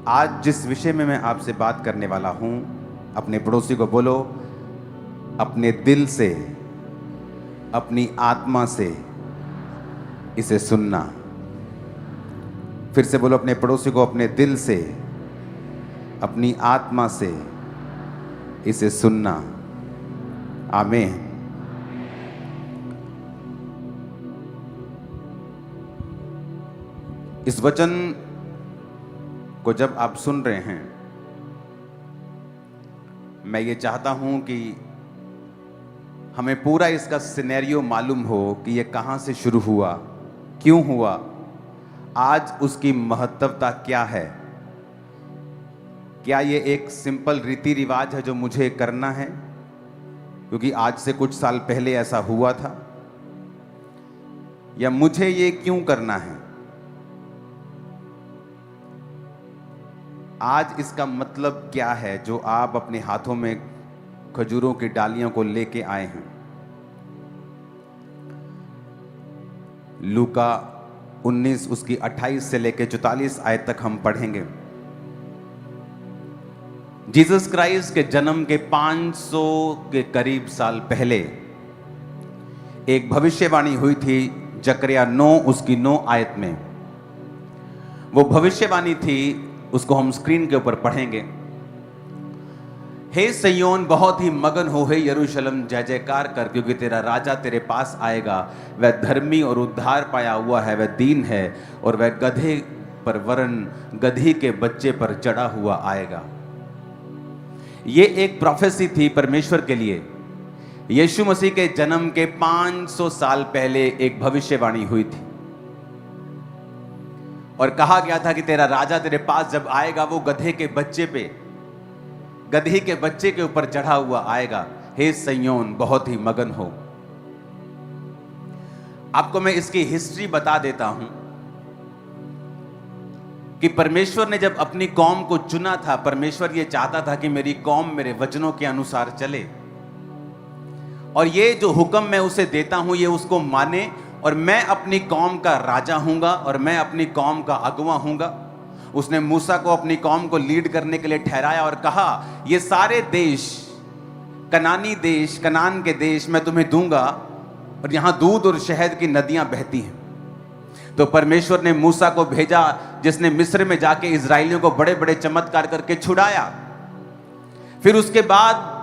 आज जिस विषय में मैं आपसे बात करने वाला हूं, अपने पड़ोसी को बोलो, अपने दिल से, अपनी आत्मा से इसे सुनना। फिर से बोलो अपने पड़ोसी को, अपने दिल से, अपनी आत्मा से इसे सुनना। आमीन। इस वचन को जब आप सुन रहे हैं, मैं ये चाहता हूं कि हमें पूरा इसका सिनेरियो मालूम हो कि ये कहां से शुरू हुआ, क्यों हुआ, आज उसकी महत्वता क्या है। क्या ये एक सिंपल रीति रिवाज है जो मुझे करना है क्योंकि आज से कुछ साल पहले ऐसा हुआ था, या मुझे ये क्यों करना है। आज इसका मतलब क्या है जो आप अपने हाथों में खजूरों की डालियों को लेके आए हैं। लूका 19 उसकी 28 से लेके 44 आयत तक हम पढ़ेंगे। जीसस क्राइस्ट के जन्म के 500 के करीब साल पहले एक भविष्यवाणी हुई थी जकरिया 9 उसकी 9 आयत में। वो भविष्यवाणी थी, उसको हम स्क्रीन के ऊपर पढ़ेंगे। हे सिय्योन, बहुत ही मगन हो, हे यरूशलेम, जय जयकार कर, क्योंकि तेरा राजा तेरे पास आएगा। वह धर्मी और उद्धार पाया हुआ है, वह दीन है और वह गधे पर वरन गधी के बच्चे पर चढ़ा हुआ आएगा। ये एक प्रोफेसी थी परमेश्वर के लिए। यीशु मसीह के जन्म के 500 साल पहले एक भविष्यवाणी हुई थी और कहा गया था कि तेरा राजा तेरे पास जब आएगा वो गधे के बच्चे के ऊपर चढ़ा हुआ आएगा। हे सिय्योन, बहुत ही मगन हो। आपको मैं इसकी हिस्ट्री बता देता हूं कि परमेश्वर ने जब अपनी कौम को चुना था, परमेश्वर ये चाहता था कि मेरी कौम मेरे वचनों के अनुसार चले और ये जो हुक्म मैं उसे देता हूं ये उसको माने, और मैं अपनी कौम का राजा हूंगा और मैं अपनी कौम का अगुवा हूंगा। उसने मूसा को अपनी कौम को लीड करने के लिए ठहराया और कहा, ये सारे देश, कनानी देश, कनान के देश मैं तुम्हें दूंगा और यहां दूध और शहद की नदियां बहती हैं। तो परमेश्वर ने मूसा को भेजा, जिसने मिस्र में जाके इजराइलियों को बड़े बड़े चमत्कार करके छुड़ाया। फिर उसके बाद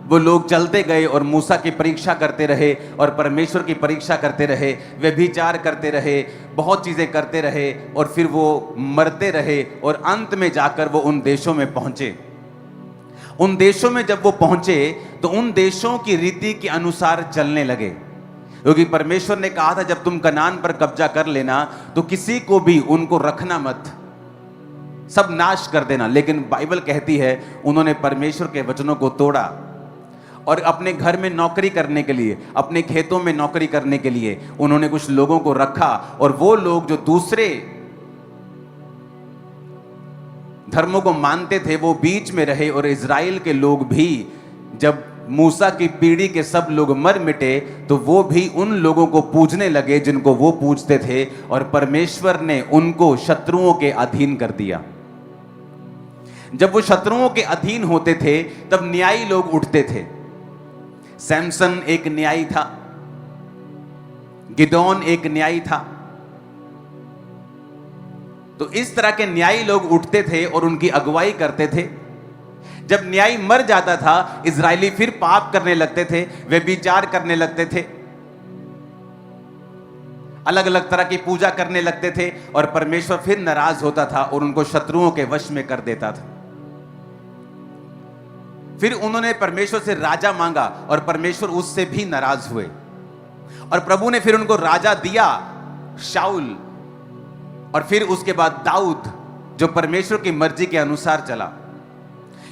वो लोग चलते गए और मूसा की परीक्षा करते रहे और परमेश्वर की परीक्षा करते रहे, व्यभिचार करते रहे, बहुत चीजें करते रहे और फिर वो मरते रहे और अंत में जाकर वो उन देशों में पहुंचे। उन देशों में जब वो पहुंचे तो उन देशों की रीति के अनुसार चलने लगे, क्योंकि परमेश्वर ने कहा था जब तुम कनान पर कब्जा कर लेना तो किसी को भी उनको रखना मत, सब नाश कर देना। लेकिन बाइबल कहती है उन्होंने परमेश्वर के वचनों को तोड़ा और अपने घर में नौकरी करने के लिए, अपने खेतों में नौकरी करने के लिए उन्होंने कुछ लोगों को रखा, और वो लोग जो दूसरे धर्मों को मानते थे वो बीच में रहे। और इजराइल के लोग भी, जब मूसा की पीढ़ी के सब लोग मर मिटे तो वो भी उन लोगों को पूजने लगे जिनको वो पूजते थे, और परमेश्वर ने उनको शत्रुओं के अधीन कर दिया। जब वो शत्रुओं के अधीन होते थे तब न्यायी लोग उठते थे। सैमसन एक न्यायी था, गिदोन एक न्यायी था। तो इस तरह के न्यायी लोग उठते थे और उनकी अगुवाई करते थे। जब न्यायी मर जाता था, इजरायली फिर पाप करने लगते थे, व्यभिचार करने लगते थे, अलग अलग तरह की पूजा करने लगते थे, और परमेश्वर फिर नाराज होता था और उनको शत्रुओं के वश में कर देता था। फिर उन्होंने परमेश्वर से राजा मांगा और परमेश्वर उससे भी नाराज हुए, और प्रभु ने फिर उनको राजा दिया, शाऊल, और फिर उसके बाद दाऊद, जो परमेश्वर की मर्जी के अनुसार चला।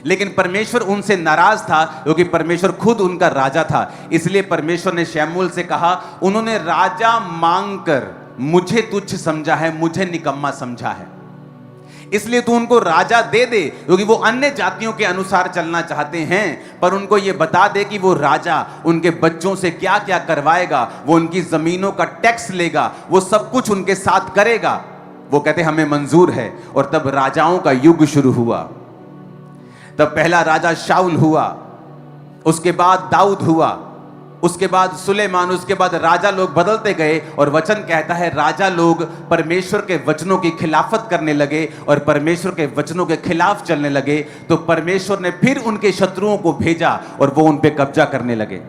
लेकिन परमेश्वर उनसे नाराज था क्योंकि परमेश्वर खुद उनका राजा था। इसलिए परमेश्वर ने शमूएल से कहा, उन्होंने राजा मांगकर मुझे तुच्छ समझा है, मुझे निकम्मा समझा है, इसलिए तू उनको राजा दे दे, क्योंकि वो अन्य जातियों के अनुसार चलना चाहते हैं। पर उनको ये बता दे कि वो राजा उनके बच्चों से क्या क्या करवाएगा, वो उनकी जमीनों का टैक्स लेगा, वो सब कुछ उनके साथ करेगा। वो कहते हमें मंजूर है। और तब राजाओं का युग शुरू हुआ। तब पहला राजा शाऊल हुआ, उसके बाद दाऊद हुआ, उसके बाद सुलेमान, उसके बाद राजा लोग बदलते गए। और वचन कहता है राजा लोग परमेश्वर के वचनों की खिलाफत करने लगे और परमेश्वर के वचनों के खिलाफ चलने लगे। तो परमेश्वर ने फिर उनके शत्रुओं को भेजा और वो उन पे कब्जा करने लगे।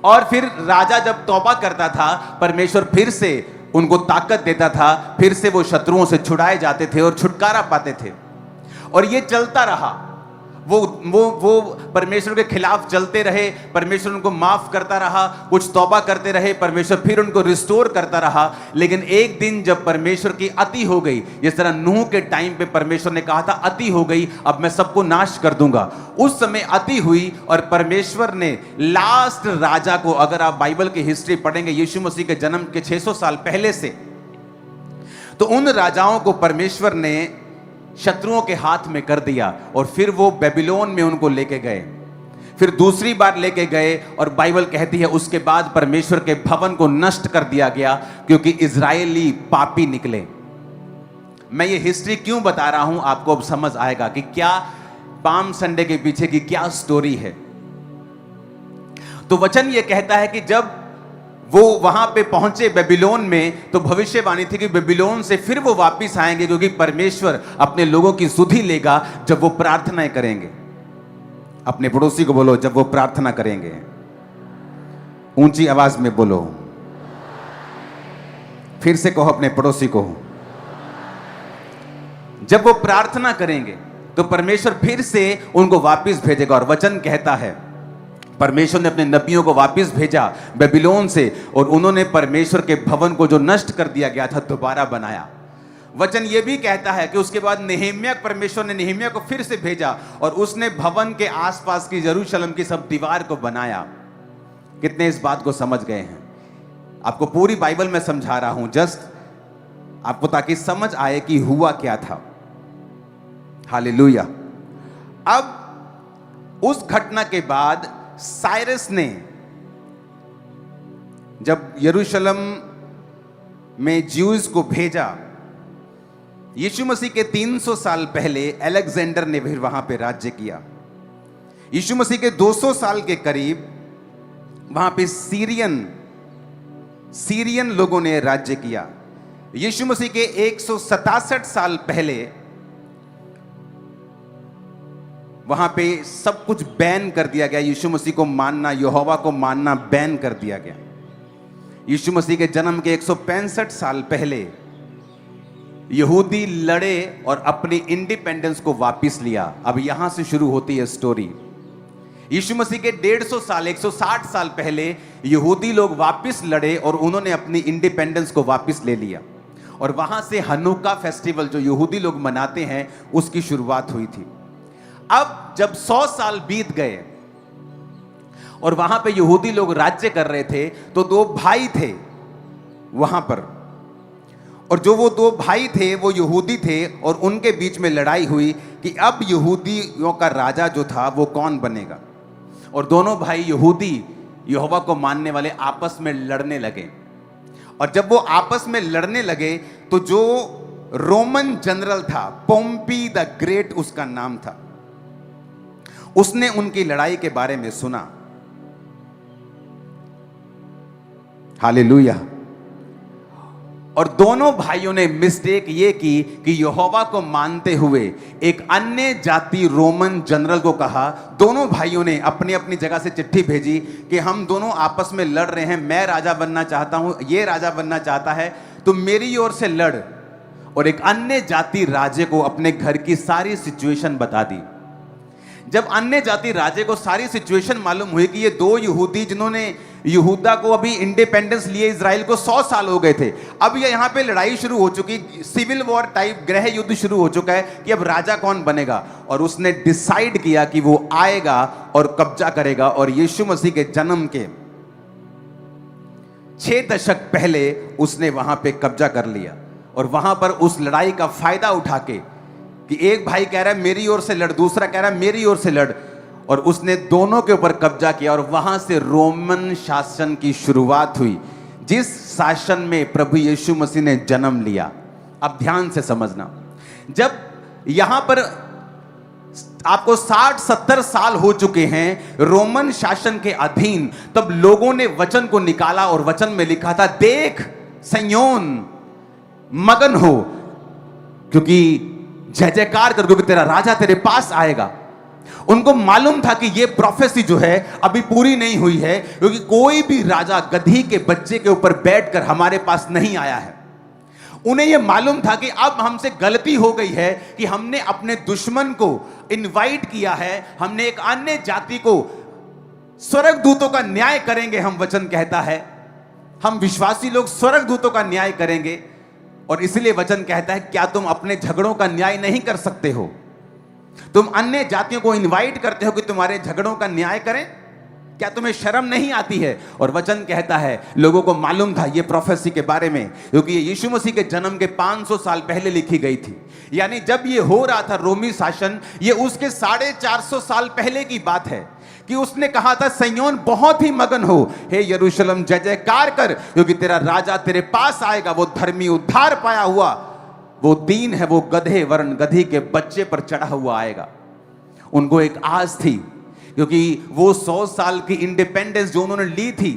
और फिर राजा जब तौबा करता था, परमेश्वर फिर से उनको ताकत देता था, फिर से वो शत्रुओं से छुड़ाए जाते थे और छुटकारा पाते थे। और ये चलता रहा। वो परमेश्वर के खिलाफ चलते रहे, परमेश्वर उनको माफ करता रहा, कुछ तौबा करते रहे, परमेश्वर फिर उनको रिस्टोर करता रहा। लेकिन एक दिन जब परमेश्वर की अति हो गई, जिस तरह नूह के टाइम पे परमेश्वर ने कहा था अति हो गई, अब मैं सबको नाश कर दूंगा, उस समय अति हुई। और परमेश्वर ने लास्ट राजा को, अगर आप बाइबल की हिस्ट्री पढ़ेंगे यीशु मसीह के जन्म के 600 साल पहले से, तो उन राजाओं को परमेश्वर ने शत्रुओं के हाथ में कर दिया और फिर वो बेबीलोन में उनको लेके गए। फिर दूसरी बार लेके गए और बाइबल कहती है उसके बाद परमेश्वर के भवन को नष्ट कर दिया गया, क्योंकि इजरायली पापी निकले। मैं ये हिस्ट्री क्यों बता रहा हूं, आपको अब समझ आएगा कि क्या पाम संडे के पीछे की क्या स्टोरी है। तो वचन ये कहता है कि जब वो वहां पे पहुंचे बेबीलोन में, तो भविष्यवाणी थी कि बेबीलोन से फिर वो वापस आएंगे, क्योंकि परमेश्वर अपने लोगों की सुधि लेगा जब वो प्रार्थनाएं करेंगे। अपने पड़ोसी को बोलो, जब वो प्रार्थना करेंगे। ऊंची आवाज में बोलो, फिर से कहो अपने पड़ोसी को, जब वो प्रार्थना करेंगे तो परमेश्वर फिर से उनको वापस भेजेगा। और वचन कहता है परमेश्वर ने अपने नबियों को वापस भेजा बेबीलोन से, और उन्होंने परमेश्वर के भवन को जो नष्ट कर दिया गया था दोबारा बनाया। वचन ये भी कहता है कि उसके बाद नेहेमिया, परमेश्वर ने नेहेमिया को फिर से भेजा और उसने भवन के आसपास की यरूशलेम की सब दीवार को बनाया। कितने इस बात को समझ गए हैं? आपको पूरी बाइबल में समझा रहा हूं, जस्ट आपको ताकि समझ आए कि हुआ क्या था। हालेलुया। अब उस घटना के बाद साइरस ने जब यरूशलेम में ज्यूज को भेजा, यीशु मसीह के 300 साल पहले अलेक्जेंडर ने फिर वहां पे राज्य किया। यीशु मसीह के 200 साल के करीब वहां पे सीरियन लोगों ने राज्य किया। यीशु मसीह के 167 साल पहले वहां पे सब कुछ बैन कर दिया गया। यीशु मसीह को मानना, यहोवा को मानना बैन कर दिया गया। यीशु मसीह के जन्म के 165 साल पहले यहूदी लड़े और अपनी इंडिपेंडेंस को वापस लिया। अब यहां से शुरू होती है स्टोरी। यीशु मसीह के 150 साल, 160 साल पहले यहूदी लोग वापस लड़े और उन्होंने अपनी इंडिपेंडेंस को वापस ले लिया। और वहां से हनुका फेस्टिवल जो यहूदी लोग मनाते हैं, उसकी शुरुआत हुई थी। अब जब 100 साल बीत गए और वहां पे यहूदी लोग राज्य कर रहे थे, तो 2 भाई थे वहां पर, और जो वो 2 भाई थे वो यहूदी थे, और उनके बीच में लड़ाई हुई कि अब यहूदियों का राजा जो था वो कौन बनेगा। और दोनों भाई यहूदी, यहोवा को मानने वाले, आपस में लड़ने लगे। और जब वो आपस में लड़ने लगे तो जो रोमन जनरल था, पोम्पी द ग्रेट उसका नाम था, उसने उनकी लड़ाई के बारे में सुना। हालेलुया। और दोनों भाइयों ने मिस्टेक ये की कि यहोवा को मानते हुए एक अन्य जाति रोमन जनरल को कहा। दोनों भाइयों ने अपनी अपनी जगह से चिट्ठी भेजी कि हम दोनों आपस में लड़ रहे हैं, मैं राजा बनना चाहता हूं, ये राजा बनना चाहता है, तुम मेरी ओर से लड़। और एक अन्य जाति राजे को अपने घर की सारी सिचुएशन बता दी। जब अन्य जाति राजे को सारी सिचुएशन मालूम हुई कि ये 2 यहूदी जिन्होंने यहूदा को अभी इंडिपेंडेंस लिए, इजराइल को 100 साल हो गए थे, अब ये यहां पे लड़ाई शुरू हो चुकी, सिविल वॉर टाइप गृह युद्ध शुरू हो चुका है कि अब राजा कौन बनेगा। और उसने डिसाइड किया कि वो आएगा और कब्जा करेगा। और यीशु मसीह के जन्म के 6 दशक पहले उसने वहां पे कब्जा कर लिया। और वहां पर उस लड़ाई का फायदा उठा के कि एक भाई कह रहा है मेरी ओर से लड़, दूसरा कह रहा है मेरी ओर से लड़, और उसने दोनों के ऊपर कब्जा किया। और वहां से रोमन शासन की शुरुआत हुई, जिस शासन में प्रभु यीशु मसीह ने जन्म लिया। अब ध्यान से समझना, जब यहां पर आपको 60-70 साल हो चुके हैं रोमन शासन के अधीन, तब लोगों ने वचन को निकाला और वचन में लिखा था, देख सिय्योन मगन हो, क्योंकि जय जयकार कर, क्योंकि तेरा राजा तेरे पास आएगा। उनको मालूम था कि यह प्रोफेसी जो है अभी पूरी नहीं हुई है, क्योंकि कोई भी राजा गधी के बच्चे के ऊपर बैठकर हमारे पास नहीं आया है। उन्हें यह मालूम था कि अब हमसे गलती हो गई है कि हमने अपने दुश्मन को इनवाइट किया है, हमने एक अन्य जाति को, स्वर्गदूतों का न्याय करेंगे, हम वचन कहता है, हम विश्वासी लोग स्वर्गदूतों का न्याय करेंगे। और इसलिए वचन कहता है, क्या तुम अपने झगड़ों का न्याय नहीं कर सकते हो? तुम अन्य जातियों को इनवाइट करते हो कि तुम्हारे झगड़ों का न्याय करें? क्या तुम्हें शर्म नहीं आती है? और वचन कहता है, लोगों को मालूम था ये प्रोफेसी के बारे में, क्योंकि ये यीशु मसीह के जन्म के 500 साल पहले लिखी गई थी। यानी जब ये हो रहा था रोमी शासन, ये उसके 450 साल पहले की बात है कि उसने कहा था, सिय्योन बहुत ही मगन हो, हे यरूशलेम जय जयकार कर, क्योंकि तेरा राजा तेरे पास आएगा, वो धर्मी उद्धार पाया हुआ, वो दीन है, वो गधे वरन गधी के बच्चे पर चढ़ा हुआ आएगा। उनको एक आस थी, क्योंकि वो 100 साल की इंडिपेंडेंस जो उन्होंने ली थी,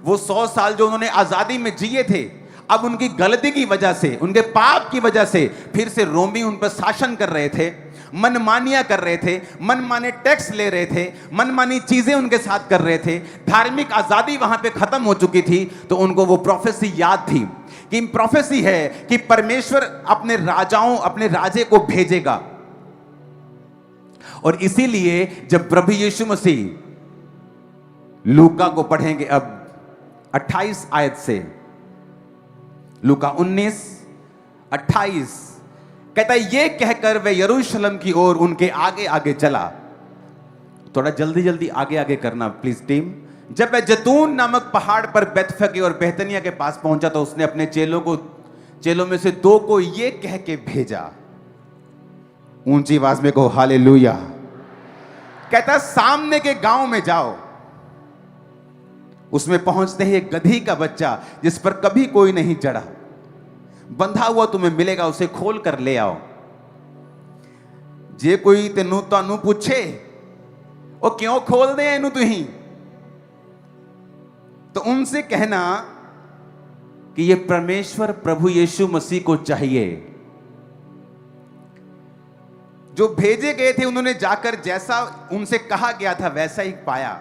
वो 100 साल जो उन्होंने आजादी में जिए थे, अब उनकी गलती की वजह से, उनके पाप की वजह से फिर से रोमी उन पर शासन कर रहे थे, मनमानियां कर रहे थे, मनमाने टैक्स ले रहे थे, मनमानी चीजें उनके साथ कर रहे थे, धार्मिक आजादी वहां पे खत्म हो चुकी थी। तो उनको वो प्रोफेसी याद थी कि प्रोफेसी है कि परमेश्वर अपने राजाओं, अपने राजे को भेजेगा। और इसीलिए जब प्रभु यीशु मसीह, लूका को पढ़ेंगे अब 28 आयत से, लूका 19:28 कहता है, ये कहकर वे यरूशलेम की ओर उनके आगे आगे चला। थोड़ा जल्दी जल्दी आगे आगे करना प्लीज टीम। जब वह जैतून नामक पहाड़ पर बेतफगे और बेतनिया के पास पहुंचा तो उसने अपने चेलों में से 2 को ये कह के भेजा, ऊंची आवाज में कहो हालेलुया। कहता सामने के गांव में जाओ, उसमें पहुंचते ही एक गधी का बच्चा जिस पर कभी कोई नहीं चढ़ा, बंधा हुआ तुम्हें मिलेगा, उसे खोल कर ले आओ। जे कोई तेनू तानू पूछे वो क्यों खोल दे इनू तुही, तो उनसे कहना कि ये परमेश्वर प्रभु यीशु मसीह को चाहिए। जो भेजे गए थे उन्होंने जाकर जैसा उनसे कहा गया था वैसा ही पाया।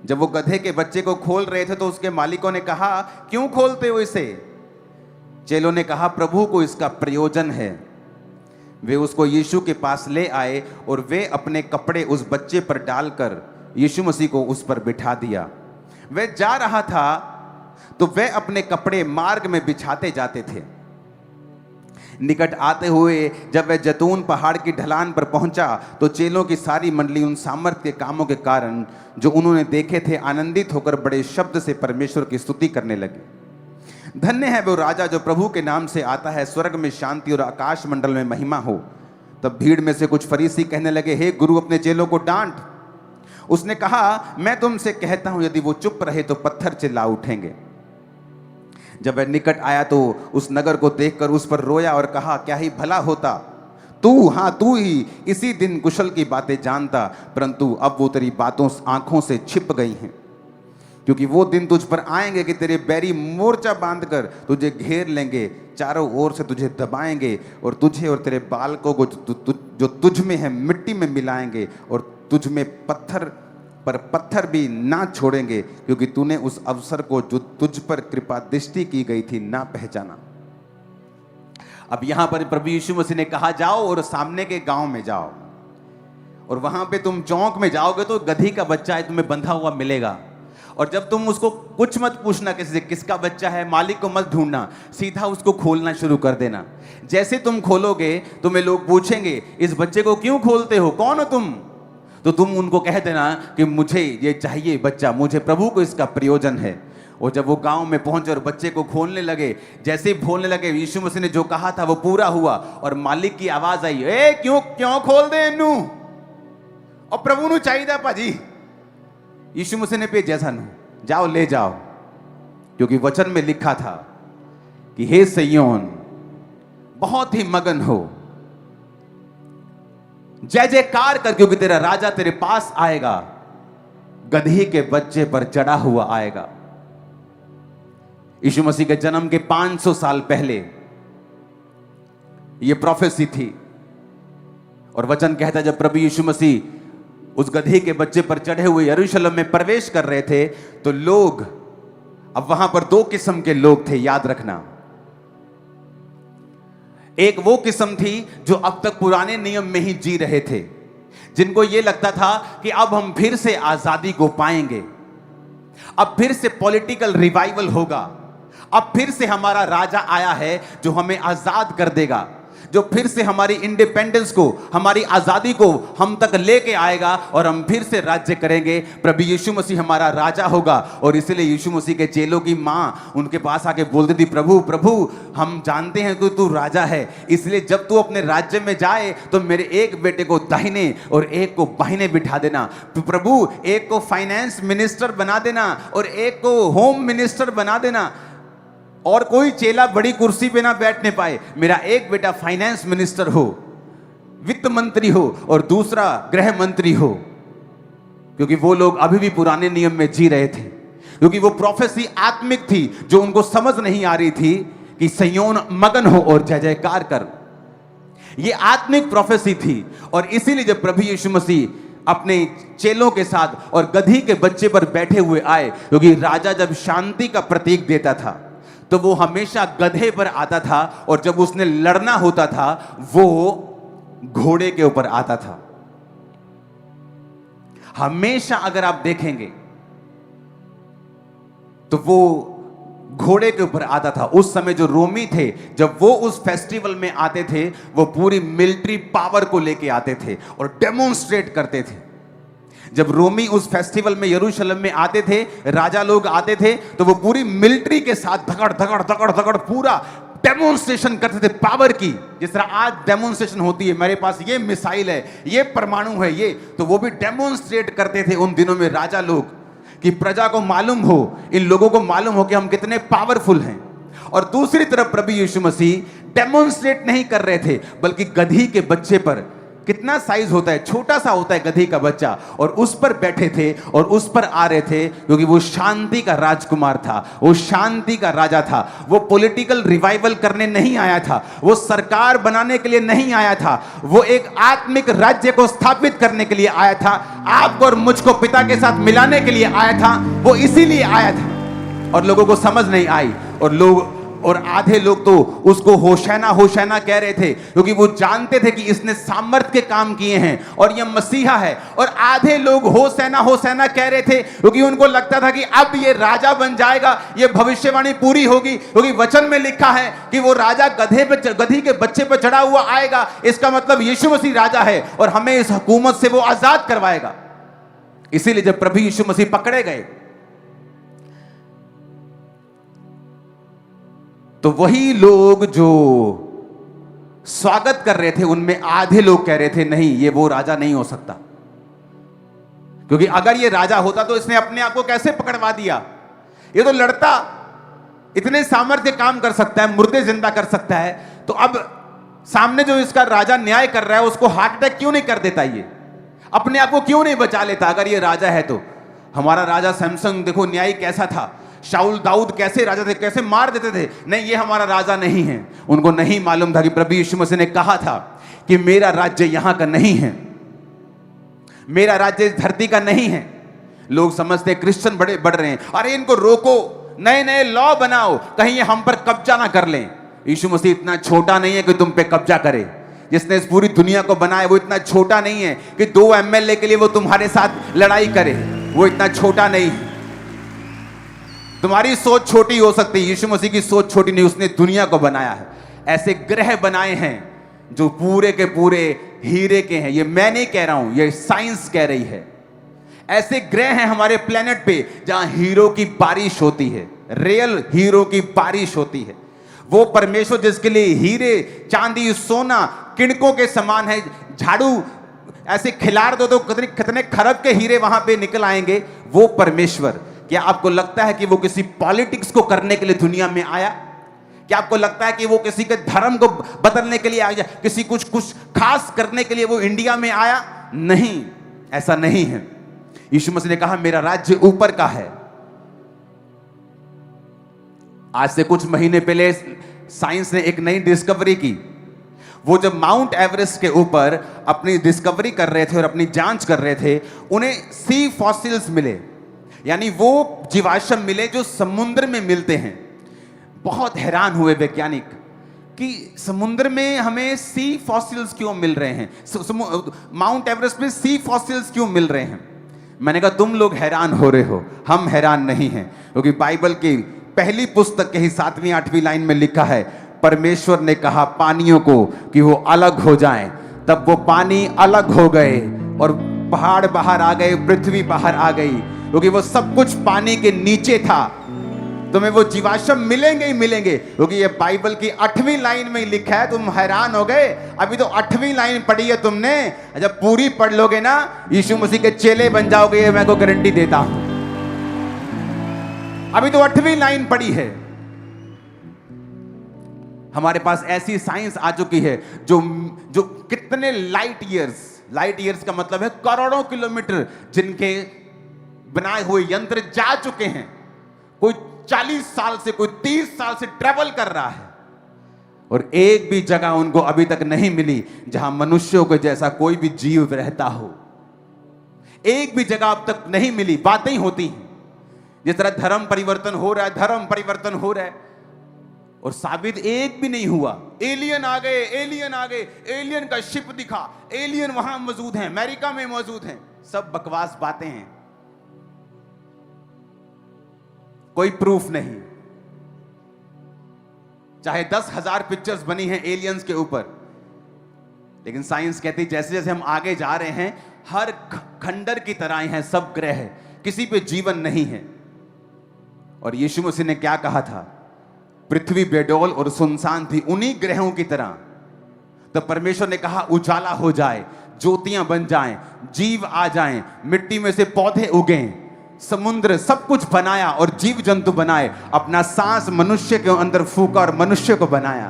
जब वो गधे के बच्चे को खोल रहे थे तो उसके मालिकों ने कहा, क्यों खोलते हो इसे? चेलों ने कहा, प्रभु को इसका प्रयोजन है। वे उसको यीशु के पास ले आए और वे अपने कपड़े उस बच्चे पर डालकर यीशु मसीह को उस पर बिठा दिया। वह जा रहा था तो वह अपने कपड़े मार्ग में बिछाते जाते थे। निकट आते हुए जब वह जैतून पहाड़ की ढलान पर पहुंचा तो चेलों की सारी मंडली उन सामर्थ्य के कामों के कारण जो उन्होंने देखे थे आनंदित होकर बड़े शब्द से परमेश्वर की स्तुति करने लगे। धन्य है वो राजा जो प्रभु के नाम से आता है, स्वर्ग में शांति और आकाश मंडल में महिमा हो। तब भीड़ में से कुछ फरीसी कहने लगे, हे गुरु अपने चेलों को डांट। उसने कहा, मैं तुमसे कहता हूं यदि वो चुप रहे तो पत्थर चिल्ला उठेंगे। जब वह निकट आया तो उस नगर को देखकर उस पर रोया और कहा, क्या ही भला होता तू ही इसी दिन कुशल की बातें जानता, परंतु अब वो तेरी बातों आंखों से छिप गई हैं। क्योंकि वो दिन तुझ पर आएंगे कि तेरे बैरी मोर्चा बांधकर तुझे घेर लेंगे, चारों ओर से तुझे दबाएंगे और तुझे और तेरे बालकों को जो तुझ में है मिट्टी में मिलाएंगे और तुझ में पत्थर पर पत्थर भी ना छोड़ेंगे, क्योंकि तूने उस अवसर को जो तुझ पर कृपा दृष्टि की गई थी ना पहचाना। अब यहां पर प्रभु यीशु मसीह ने कहा, जाओ और सामने के गांव में जाओ और वहां पे तुम चौक में जाओगे तो गधी का बच्चा है तुम्हें बंधा हुआ मिलेगा। और जब तुम उसको कुछ मत पूछना किसी से किसका बच्चा है, मालिक को मत ढूंढना, सीधा उसको खोलना शुरू कर देना। जैसे तुम खोलोगे तुम्हें लोग पूछेंगे, इस बच्चे को क्यों खोलते हो, कौन हो तुम? तो तुम उनको कह देना कि मुझे ये चाहिए बच्चा, मुझे प्रभु को इसका प्रयोजन है। और जब वो गांव में पहुंचे और बच्चे को खोलने लगे, जैसे ही खोलने लगे यीशु मसीह ने जो कहा था वो पूरा हुआ और मालिक की आवाज आई, ए क्यों खोल दे इनू, और प्रभु नु चाहिए भाजी। यीशु मसीह ने पे जैसा नु जाओ ले जाओ, क्योंकि वचन में लिखा था कि हे सिय्योन बहुत ही मगन हो, जय जयकार कर, क्योंकि तेरा राजा तेरे पास आएगा, गधी के बच्चे पर चढ़ा हुआ आएगा। यीशु मसीह के जन्म के 500 साल पहले यह प्रोफेसी थी, और वचन कहता है जब प्रभु यीशु मसीह उस गधी के बच्चे पर चढ़े हुए यरूशलेम में प्रवेश कर रहे थे, तो लोग, अब वहां पर दो किस्म के लोग थे, याद रखना। एक वो किस्म थी जो अब तक पुराने नियम में ही जी रहे थे, जिनको यह लगता था कि अब हम फिर से आजादी को पाएंगे, अब फिर से पॉलिटिकल रिवाइवल होगा, अब फिर से हमारा राजा आया है जो हमें आजाद कर देगा, जो फिर से हमारी इंडिपेंडेंस को, हमारी आजादी को हम तक लेके आएगा और हम फिर से राज्य करेंगे। प्रभु यीशु मसीह हमारा राजा होगा। और इसलिए यीशु मसीह के चेलों की मां उनके पास आके बोलती थी, प्रभु प्रभु हम जानते हैं कि तू राजा है, इसलिए जब तू अपने राज्य में जाए तो मेरे एक बेटे को दाहिने और एक को बाहिने बिठा देना। प्रभु एक को फाइनेंस मिनिस्टर बना देना और एक को होम मिनिस्टर बना देना, और कोई चेला बड़ी कुर्सी पे ना बैठने पाए, मेरा एक बेटा फाइनेंस मिनिस्टर हो, वित्त मंत्री हो, और दूसरा गृह मंत्री हो। क्योंकि वो लोग अभी भी पुराने नियम में जी रहे थे, क्योंकि वो प्रोफेसी आत्मिक थी जो उनको समझ नहीं आ रही थी कि सिय्योन मगन हो और जय जयकार कर। ये आत्मिक प्रोफेसी थी। और इसीलिए जब प्रभु यीशु मसीह अपने चेलों के साथ और गधी के बच्चे पर बैठे हुए आए, क्योंकि राजा जब शांति का प्रतीक देता था तो वो हमेशा गधे पर आता था, और जब उसने लड़ना होता था वो घोड़े के ऊपर आता था। हमेशा अगर आप देखेंगे तो वो घोड़े के ऊपर आता था। उस समय जो रोमी थे, जब वो उस फेस्टिवल में आते थे, वो पूरी मिलिट्री पावर को लेके आते थे और डेमोन्स्ट्रेट करते थे। जब रोमी उस फेस्टिवल में यरूशलेम में आते थे, राजा लोग आते थे, तो वो पूरी मिलिट्री के साथ धकड़ धकड़ धकड़ धकड़ पूरा डेमोन्स्ट्रेशन करते थे पावर की। जिस तरह आज डेमोन्स्ट्रेशन होती है, मेरे पास ये मिसाइल है, ये परमाणु है, ये, तो वो भी डेमोन्स्ट्रेट करते थे उन दिनों में राजा लोग, कि प्रजा को मालूम हो, इन लोगों को मालूम हो कि हम कितने पावरफुल हैं। और दूसरी तरफ प्रभु यीशु मसीह डेमोन्स्ट्रेट नहीं कर रहे थे, बल्कि गधी के बच्चे पर, कितना साइज होता है, छोटा सा होता है गधी का बच्चा, और उस पर बैठे थे और उस पर आ रहे थे, क्योंकि वो शांति का राजकुमार था, वो शांति का राजा था। वो पॉलिटिकल रिवाइवल करने नहीं आया था, वो सरकार बनाने के लिए नहीं आया था, वो एक आत्मिक राज्य को स्थापित करने के लिए आया था, आपको और मुझको पिता के साथ मिलाने के लिए आया था। वो इसीलिए आया था, और लोगों को समझ नहीं आई, और आधे लोग तो उसको होशैना होशैना कह रहे थे, क्योंकि वो जानते थे कि इसने सामर्थ के काम किए हैं और यह मसीहा है। और आधे लोग होशैना होशैना कह रहे थे, क्योंकि उनको लगता था कि अब ये राजा बन जाएगा, ये भविष्यवाणी पूरी होगी, क्योंकि वचन में लिखा है कि वो राजा गधी के बच्चे पर चढ़ा हुआ आएगा। इसका मतलब यीशु मसीह राजा है और हमें इस हुकूमत से वो आजाद करवाएगा। इसीलिए जब प्रभु यीशु मसीह पकड़े गए, तो वही लोग जो स्वागत कर रहे थे, उनमें आधे लोग कह रहे थे, नहीं, ये वो राजा नहीं हो सकता, क्योंकि अगर ये राजा होता तो इसने अपने आप को कैसे पकड़वा दिया? ये तो लड़ता, इतने सामर्थ्य काम कर सकता है, मुर्दे जिंदा कर सकता है, तो अब सामने जो इसका राजा न्याय कर रहा है उसको हार्ट अटैक क्यों नहीं कर देता? ये अपने आप को क्यों नहीं बचा लेता? अगर ये राजा है तो हमारा राजा सैमसन देखो न्यायी कैसा था, शाऊल दाऊद कैसे राजा थे, कैसे मार देते थे। नहीं, ये हमारा राजा नहीं है। उनको नहीं मालूम था कि प्रभु यीशु मसीह ने कहा था कि मेरा राज्य यहां का नहीं है, मेरा राज्य इस धरती का नहीं है। लोग समझते क्रिश्चियन बड़े बढ़ रहे हैं, अरे इनको रोको, नए नए लॉ बनाओ, कहीं ये हम पर कब्जा ना कर लें। यीशु मसीह इतना छोटा नहीं है कि तुम पे कब्जा करे। जिसने इस पूरी दुनिया को बनाया वो इतना छोटा नहीं है कि 2 एमएलए के लिए वो तुम्हारे साथ लड़ाई करे। वो इतना छोटा नहीं है। तुम्हारी सोच छोटी हो सकती है, यीशु मसीह की सोच छोटी नहीं, उसने दुनिया को बनाया है। ऐसे ग्रह बनाए हैं जो पूरे के पूरे हीरे के हैं। ये मैं नहीं कह रहा हूं, ये साइंस कह रही है। ऐसे ग्रह हैं हमारे प्लेनेट पे जहां हीरो की बारिश होती है, रियल हीरो की बारिश होती है। वो परमेश्वर जिसके लिए हीरे चांदी सोना किणकों के समान है, झाड़ू ऐसे खिलाड़ दो तो कितने खरब के हीरे वहां पे निकल आएंगे। वो परमेश्वर, क्या आपको लगता है कि वो किसी पॉलिटिक्स को करने के लिए दुनिया में आया? क्या आपको लगता है कि वो किसी के धर्म को बदलने के लिए आया, किसी कुछ कुछ खास करने के लिए वो इंडिया में आया? नहीं, ऐसा नहीं है। यीशु मसीह ने कहा मेरा राज्य ऊपर का है। आज से कुछ महीने पहले साइंस ने एक नई डिस्कवरी की। वो जब माउंट एवरेस्ट के ऊपर अपनी डिस्कवरी कर रहे थे और अपनी जांच कर रहे थे, उन्हें सी फॉसिल्स मिले, यानी वो जीवाश्म मिले जो समुद्र में मिलते हैं। बहुत हैरान हुए वैज्ञानिक कि समुद्र में हमें सी फॉसिल्स क्यों मिल रहे हैं, माउंट एवरेस्ट में सी फॉसिल्स क्यों मिल रहे हैं। मैंने कहा तुम लोग हैरान हो रहे हो, हम हैरान नहीं हैं, क्योंकि बाइबल की पहली पुस्तक के ही 7वीं 8वीं लाइन में लिखा है, परमेश्वर ने कहा पानियों को कि वो अलग हो जाएं, तब वो पानी अलग हो गए और पहाड़ बाहर आ गए, पृथ्वी बाहर आ गई, क्योंकि वो सब कुछ पानी के नीचे था। तुम्हें वो जीवाश्म मिलेंगे ही मिलेंगे, क्योंकि ये बाइबल की 8वीं लाइन में ही लिखा है। तुम हैरान हो गए, अभी तो 8वीं लाइन पढ़ी है तुमने, जब पूरी पढ़ लोगे ना यीशु मसीह के चेले बन जाओगे, ये मैं को गारंटी देता हूं। अभी तो 8वीं लाइन पढ़ी है। हमारे पास ऐसी साइंस आ चुकी है जो कितने लाइट ईयर्स का मतलब है करोड़ों किलोमीटर, जिनके बनाए हुए यंत्र जा चुके हैं। कोई 40 साल से, कोई 30 साल से ट्रेवल कर रहा है, और एक भी जगह उनको अभी तक नहीं मिली जहां मनुष्यों के जैसा कोई भी जीव रहता हो। एक भी जगह अब तक नहीं मिली। बातें होती हैं जिस तरह धर्म परिवर्तन हो रहा है, और साबित एक भी नहीं हुआ। एलियन आ गए, एलियन का शिप दिखा, एलियन वहां मौजूद हैं, अमेरिका में मौजूद हैं। सब बकवास बातें हैं, कोई प्रूफ नहीं। चाहे 10,000 पिक्चर्स बनी हैं एलियंस के ऊपर, लेकिन साइंस कहती जैसे जैसे हम आगे जा रहे हैं, हर खंडर की तरह हैं सब ग्रह, किसी पे जीवन नहीं है। और यीशु मसीह ने क्या कहा था, पृथ्वी बेडौल और सुनसान थी उन्हीं ग्रहों की तरह। तो परमेश्वर ने कहा उजाला हो जाए, ज्योतियां बन जाएं, जीव आ जाएं, मिट्टी में से पौधे उगें, समुद्र, सब कुछ बनाया और जीव जंतु बनाए, अपना सांस मनुष्य के अंदर फूका और मनुष्य को बनाया।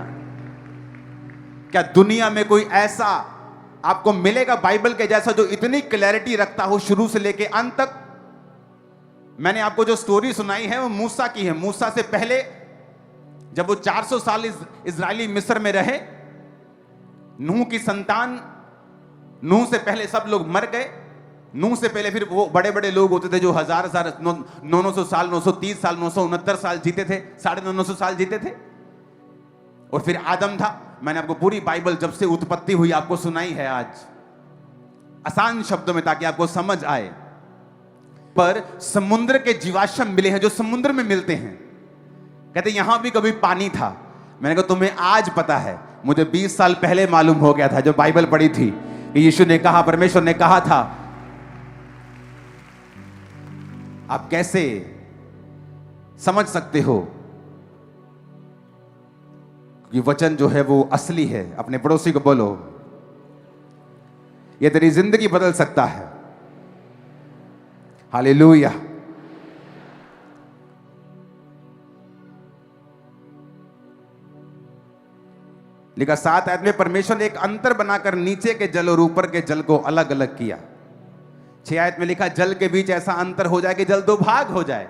क्या दुनिया में कोई ऐसा आपको मिलेगा बाइबल के जैसा जो इतनी क्लैरिटी रखता हो शुरू से लेके अंत तक? मैंने आपको जो स्टोरी सुनाई है वो मूसा की है। मूसा से पहले जब वो 400 साल इजरायली मिस्र में रहे, नूह की संतान, नूह से पहले सब लोग मर गए। नूह से पहले फिर वो बड़े बड़े लोग होते थे जो 900 साल, 930 साल, 969 साल जीते थे, 950 साल जीते थे। और फिर आदम था। मैंने आपको पूरी बाइबल जब से उत्पत्ति हुई आपको सुनाई है आज आसान शब्दों में, ताकि आपको समझ आए। पर समुद्र के जीवाश्म मिले हैं जो समुद्र में मिलते हैं। कहते यहां भी कभी पानी था। मैंने कहा तुम्हें आज पता है, मुझे 20 साल पहले मालूम हो गया था, जो बाइबल पढ़ी थी कि यीशु ने कहा, परमेश्वर ने कहा था। आप कैसे समझ सकते हो कि वचन जो है वो असली है? अपने पड़ोसी को बोलो, ये तेरी जिंदगी बदल सकता है। हालेलुया। लिखा 7 आयत में, परमेश्वर ने एक अंतर बनाकर नीचे के जल और ऊपर के जल को अलग अलग किया। 6 आयत में लिखा, जल के बीच ऐसा अंतर हो जाए कि जल 2 भाग हो जाए।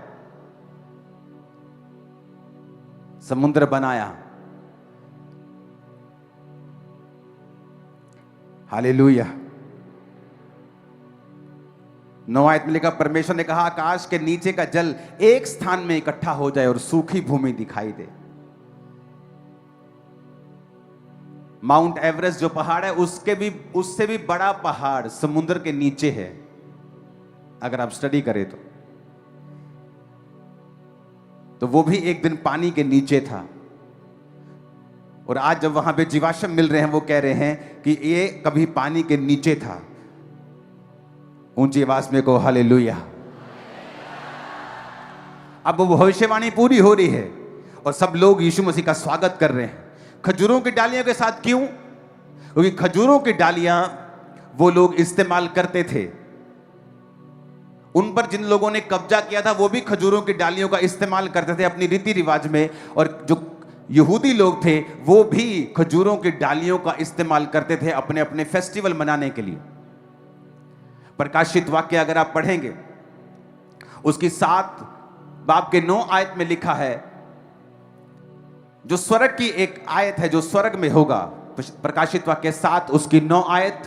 समुद्र बनाया। हालेलुया। 9 आयत में लिखा, परमेश्वर ने कहा आकाश के नीचे का जल एक स्थान में इकट्ठा हो जाए और सूखी भूमि दिखाई दे। माउंट एवरेस्ट जो पहाड़ है उससे भी बड़ा पहाड़ समुद्र के नीचे है, अगर आप स्टडी करें तो वो भी एक दिन पानी के नीचे था। और आज जब वहां पे जीवाश्म मिल रहे हैं, वो कह रहे हैं कि ये कभी पानी के नीचे था। ऊंची आवाज में को हालेलुया। अब वो भविष्यवाणी पूरी हो रही है और सब लोग यीशु मसीह का स्वागत कर रहे हैं खजूरों की डालियों के साथ। क्यों? क्योंकि खजूरों की डालियां वो लोग इस्तेमाल करते थे। उन पर जिन लोगों ने कब्जा किया था वो भी खजूरों की डालियों का इस्तेमाल करते थे अपनी रीति रिवाज में। और जो यहूदी लोग थे वो भी खजूरों की डालियों का इस्तेमाल करते थे अपने अपने फेस्टिवल मनाने के लिए। प्रकाशित वाक्य अगर आप पढ़ेंगे उसकी 7 बाब के 9 आयत में लिखा है, जो स्वर्ग की एक आयत है जो स्वर्ग में होगा। प्रकाशित वाक्य 7 उसकी 9 आयत,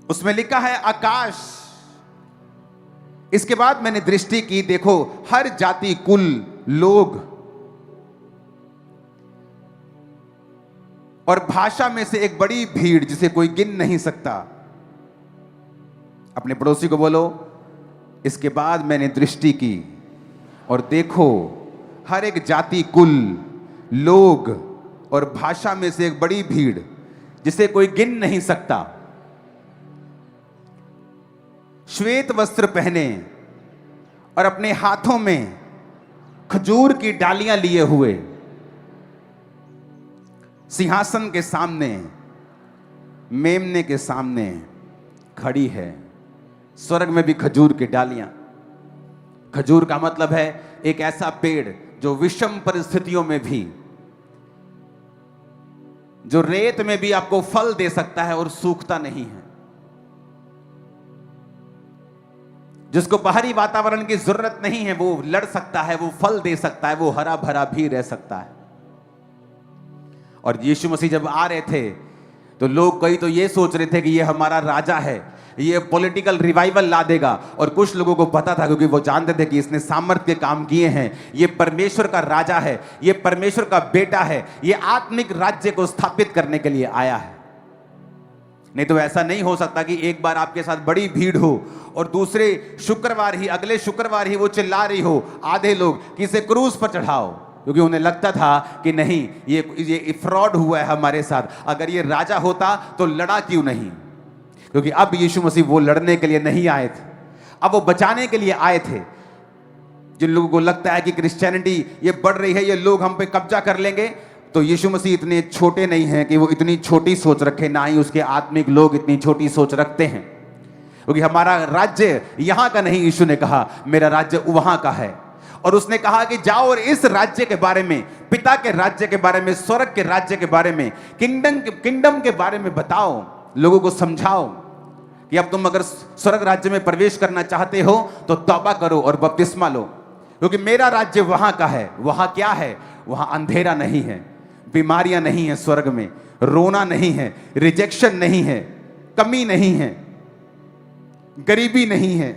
उसमें लिखा है आकाश, इसके बाद मैंने दृष्टि की, देखो हर जाति, कुल, लोग और भाषा में से एक बड़ी भीड़ जिसे कोई गिन नहीं सकता। अपने पड़ोसी को बोलो, इसके बाद मैंने दृष्टि की और देखो हर एक जाति, कुल, लोग और भाषा में से एक बड़ी भीड़ जिसे कोई गिन नहीं सकता, श्वेत वस्त्र पहने और अपने हाथों में खजूर की डालियां लिए हुए सिंहासन के सामने, मेमने के सामने खड़ी है। स्वर्ग में भी खजूर की डालियां। खजूर का मतलब है एक ऐसा पेड़ जो विषम परिस्थितियों में भी, जो रेत में भी आपको फल दे सकता है और सूखता नहीं है, जिसको बाहरी वातावरण की जरूरत नहीं है, वो लड़ सकता है, वो फल दे सकता है, वो हरा भरा भी रह सकता है। और यीशु मसीह जब आ रहे थे तो लोग कई तो ये सोच रहे थे कि ये हमारा राजा है, ये पॉलिटिकल रिवाइवल ला देगा। और कुछ लोगों को पता था, क्योंकि वो जानते थे कि इसने सामर्थ्य के काम किए हैं, ये परमेश्वर का राजा है, ये परमेश्वर का बेटा है, ये आत्मिक राज्य को स्थापित करने के लिए आया है। नहीं तो ऐसा नहीं हो सकता कि एक बार आपके साथ बड़ी भीड़ हो और दूसरे शुक्रवार ही, अगले शुक्रवार ही वो चिल्ला रही हो आधे लोग कि इसे क्रूज पर चढ़ाओ, क्योंकि उन्हें लगता था कि नहीं, ये फ्रॉड हुआ है हमारे साथ। अगर ये राजा होता तो लड़ा क्यों नहीं? क्योंकि अब यीशु मसीह वो लड़ने के लिए नहीं आए थे, अब वो बचाने के लिए आए थे। जिन लोगों को लगता है कि क्रिश्चियनिटी ये बढ़ रही है, ये लोग हम पे कब्जा कर लेंगे, तो यीशु मसीह इतने छोटे नहीं हैं कि वो इतनी छोटी सोच रखे, ना ही उसके आत्मिक लोग इतनी छोटी सोच रखते हैं। क्योंकि हमारा राज्य यहां का नहीं, यीशु ने कहा मेरा राज्य वहां का है। और उसने कहा कि जाओ और इस राज्य के बारे में, पिता के राज्य के बारे में, स्वर्ग के राज्य के बारे में, किंगडम के बारे में बताओ, लोगों को समझाओ कि अब तुम अगर स्वर्ग राज्य में प्रवेश करना चाहते हो तो तौबा करो और बपतिस्मा लो, क्योंकि मेरा राज्य वहां का है। वहां क्या है? वहां अंधेरा नहीं है, बीमारियां नहीं है, स्वर्ग में रोना नहीं है, रिजेक्शन नहीं है, कमी नहीं है, गरीबी नहीं है,